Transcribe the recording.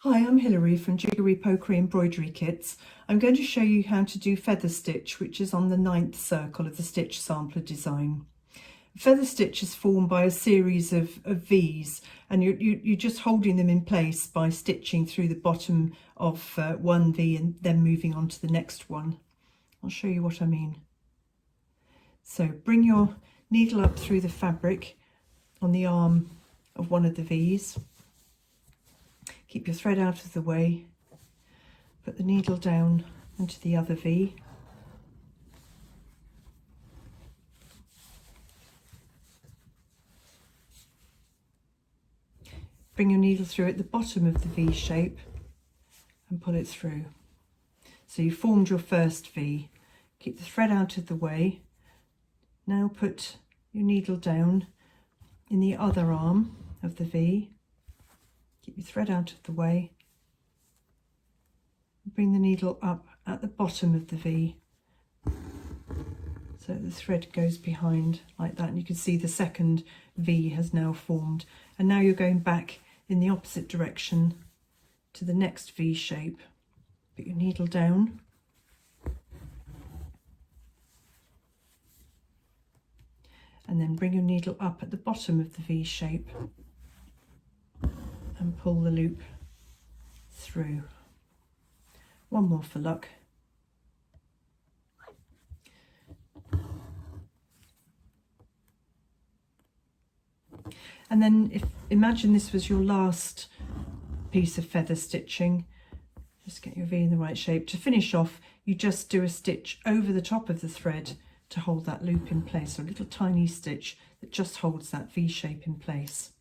Hi, I'm Hilary from Jiggery Pokery Embroidery Kits. I'm going to show you how to do feather stitch, which is on the 9th circle of the stitch sampler design. Feather stitch is formed by a series of V's, and you're just holding them in place by stitching through the bottom of one V and then moving on to the next one. I'll show you what I mean. So bring your needle up through the fabric on the arm of one of the V's. Keep your thread out of the way, put the needle down into the other V. Bring your needle through at the bottom of the V shape and pull it through. So you formed your first V. Keep the thread out of the way. Now put your needle down in the other arm of the V. Keep your thread out of the way. Bring the needle up at the bottom of the V so the thread goes behind like that, and you can see the second V has now formed. And now you're going back in the opposite direction to the next V shape. Put your needle down. And then bring your needle up at the bottom of the V shape and pull the loop through. One more for luck. And then imagine this was your last piece of feather stitching. Just get your V in the right shape. To finish off, you just do a stitch over the top of the thread to hold that loop in place, so a little tiny stitch that just holds that V shape in place.